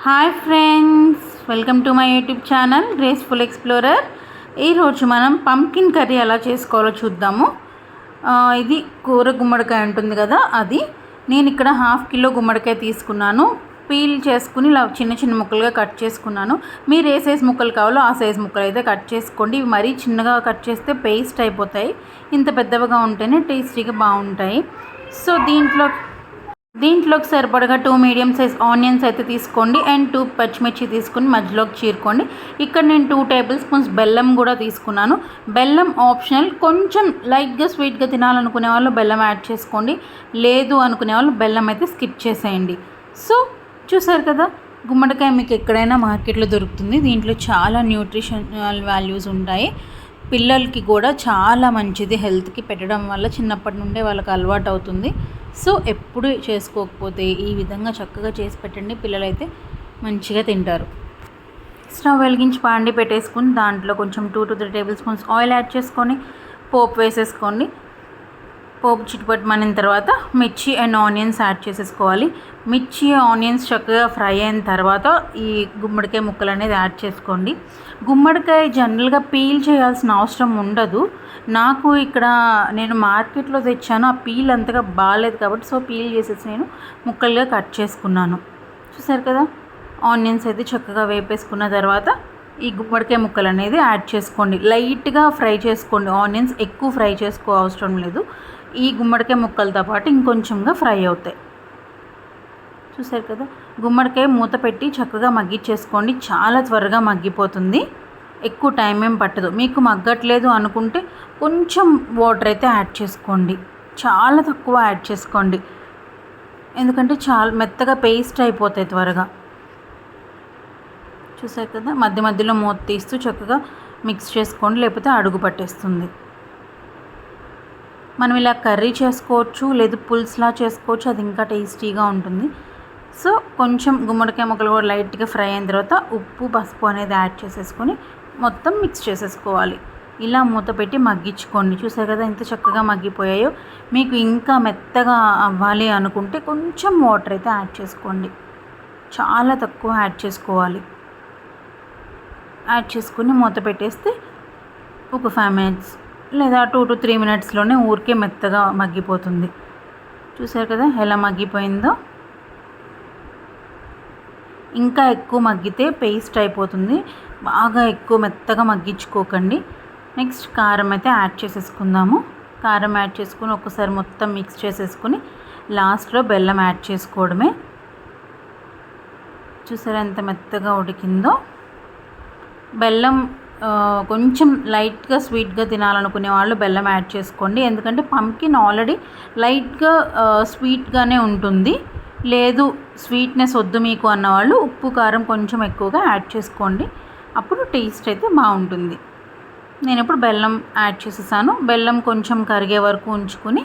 Hi friends, welcome to my YouTube channel graceful explorer. ఈరోజు మనం pumpkin curry ఎలా చేసుకోవాలో చూద్దాము. ఇది కూర గుమ్మడికాయ ఉంటుంది కదా, అది నేను ఇక్కడ 1/2 కిలో గుమ్మడికాయ తీసుకున్నాను. పీల్ చేసుకుని ఇలా చిన్న చిన్న ముక్కలుగా కట్ చేసుకున్నాను. మీరు ఏ సైజ్ ముక్కలు కావాలో ఆ సైజ్ ముక్కలు అయితే కట్ చేసుకోండి. ఇవి మరీ చిన్నగా కట్ చేస్తే పేస్ట్ అయిపోతాయి. ఇంత పెద్దవిగా ఉంటేనే టేస్టీగా బాగుంటాయి. సో దీంట్లోకి సరిపడగా 2 మీడియం సైజ్ ఆనియన్స్ అయితే తీసుకోండి అండ్ 2 పచ్చిమిర్చి తీసుకుని మధ్యలోకి చీరుకోండి. ఇక్కడ నేను 2 టేబుల్ స్పూన్స్ బెల్లం కూడా తీసుకున్నాను. బెల్లం ఆప్షనల్. కొంచెం లైట్గా స్వీట్గా తినాలనుకునే వాళ్ళు బెల్లం యాడ్ చేసుకోండి, లేదు అనుకునే వాళ్ళు బెల్లం అయితే స్కిప్ చేసేయండి. సో చూసారు కదా, గుమ్మడికాయ మీకు ఎక్కడైనా మార్కెట్లో దొరుకుతుంది. దీంట్లో చాలా న్యూట్రిషనల్ వాల్యూస్ ఉంటాయి. పిల్లలకి కూడా చాలా మంచిది, హెల్త్కి పెట్టడం వల్ల చిన్నప్పటి నుండే వాళ్ళకి అలవాటు అవుతుంది. సో ఎప్పుడు చేసుకోకపోతే ఈ విధంగా చక్కగా చేసి పెట్టండి, పిల్లలైతే మంచిగా తింటారు. స్టవ్ వెలిగించి పాండి పెట్టేసుకుని దాంట్లో కొంచెం 2 to 3 table spoons oil add చేసుకొని పోపు వేసేసుకోండి. పోపు చిట్టుపట్టుమనిన తర్వాత మిర్చి అండ్ ఆనియన్స్ యాడ్ చేసేసుకోవాలి. మిర్చి ఆనియన్స్ చక్కగా ఫ్రై అయిన తర్వాత ఈ గుమ్మడికాయ ముక్కలు అనేది యాడ్ చేసుకోండి. గుమ్మడికాయ జనరల్గా పీల్ చేయాల్సిన అవసరం ఉండదు. నాకు ఇక్కడ నేను మార్కెట్లో తెచ్చాను, ఆ పీల్ అంతగా బాగాలేదు కాబట్టి సో పీల్ చేసేసి నేను ముక్కలుగా కట్ చేసుకున్నాను. చూసారు కదా, ఆనియన్స్ అయితే చక్కగా వేపేసుకున్న తర్వాత ఈ గుమ్మడికాయ ముక్కలు అనేది యాడ్ చేసుకోండి. లైట్గా ఫ్రై చేసుకోండి. ఆనియన్స్ ఎక్కువ ఫ్రై చేసుకో అవసరం లేదు. ఈ గుమ్మడికాయ ముక్కలతో పాటు ఇంకొంచెంగా ఫ్రై అవుతాయి. చూసారు కదా, గుమ్మడికాయ మూత పెట్టి చక్కగా మగ్గిచ్చేసుకోండి. చాలా త్వరగా మగ్గిపోతుంది, ఎక్కువ టైం ఏం పట్టదు. మీకు మగ్గట్లేదు అనుకుంటే కొంచెం వాటర్ అయితే యాడ్ చేసుకోండి, చాలా తక్కువ యాడ్ చేసుకోండి, ఎందుకంటే చాలా మెత్తగా పేస్ట్ అయిపోతాయి త్వరగా. చూసారు కదా, మధ్య మధ్యలో మూత తీస్తూ చక్కగా మిక్స్ చేసుకోండి, లేకపోతే అడుగు పట్టేస్తుంది. మనం ఇలా కర్రీ చేసుకోవచ్చు, లేదు పులుసులా చేసుకోవచ్చు, అది ఇంకా టేస్టీగా ఉంటుంది. సో కొంచెం గుమ్మడికాయ ముక్కలు కూడా లైట్గా ఫ్రై అయిన తర్వాత ఉప్పు పసుపు అనేది యాడ్ చేసేసుకొని మొత్తం మిక్స్ చేసేసుకోవాలి. ఇలా మూత పెట్టి మగ్గించుకోండి. చూసారు కదా ఎంత చక్కగా మగ్గిపోయాయో. మీకు ఇంకా మెత్తగా అవ్వాలి అనుకుంటే కొంచెం వాటర్ అయితే యాడ్ చేసుకోండి, చాలా తక్కువ యాడ్ చేసుకోవాలి. యాడ్ చేసుకుని మూత పెట్టేస్తే ఒక 5 minutes లేదా 2 to 3 minutesలోనే ఊరికే మెత్తగా మగ్గిపోతుంది. చూసారు కదా ఎలా మగ్గిపోయిందో. ఇంకా ఎక్కువ మగ్గితే పేస్ట్ అయిపోతుంది, బాగా ఎక్కువ మెత్తగా మగ్గించుకోకండి. నెక్స్ట్ కారం అయితే యాడ్ చేసేసుకుందాము. కారం యాడ్ చేసుకుని ఒకసారి మొత్తం మిక్స్ చేసేసుకుని లాస్ట్లో బెల్లం యాడ్ చేసుకోవడమే. చూసారా ఎంత మెత్తగా ఉడికిందో. బెల్లం కొంచెం లైట్గా స్వీట్గా తినాలనుకునే వాళ్ళు బెల్లం యాడ్ చేసుకోండి, ఎందుకంటే పంకిన్ ఆల్రెడీ లైట్గా స్వీట్గానే ఉంటుంది. లేదు స్వీట్నెస్ వద్దు మీకు అన్నవాళ్ళు ఉప్పు కారం కొంచెం ఎక్కువగా యాడ్ చేసుకోండి, అప్పుడు టేస్ట్ అయితే బాగుంటుంది. నేను ఇప్పుడు బెల్లం యాడ్ చేసేసాను. బెల్లం కొంచెం కరిగే వరకు ఉంచుకుని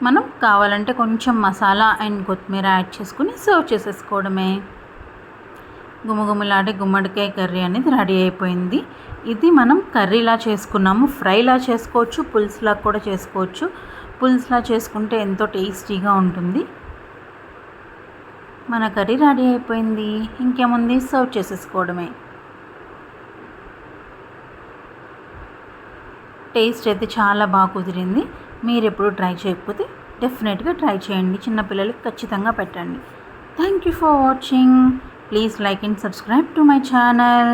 మనం కావాలంటే కొంచెం మసాలా అండ్ కొత్తిమీర యాడ్ చేసుకుని సర్వ్ చేసేసుకోవడమే. గుమగుమలాడే గుమ్మడికాయ కర్రీ అనేది రెడీ అయిపోయింది. ఇది మనం కర్రీలా చేసుకున్నాము, ఫ్రైలా చేసుకోవచ్చు, పులుసులా కూడా చేసుకోవచ్చు. పులుసులా చేసుకుంటే ఎంతో టేస్టీగా ఉంటుంది. మన కర్రీ రెడీ అయిపోయింది, ఇంకేముంది సర్వ్ చేసేసుకోవడమే. టేస్ట్ అయితే చాలా బాగా కుదిరింది. మీరు ఎప్పుడు ట్రై చేయకపోతే డెఫినెట్గా ట్రై చేయండి, చిన్నపిల్లలకి ఖచ్చితంగా పెట్టండి. Thank you for watching. Please like and subscribe to my channel.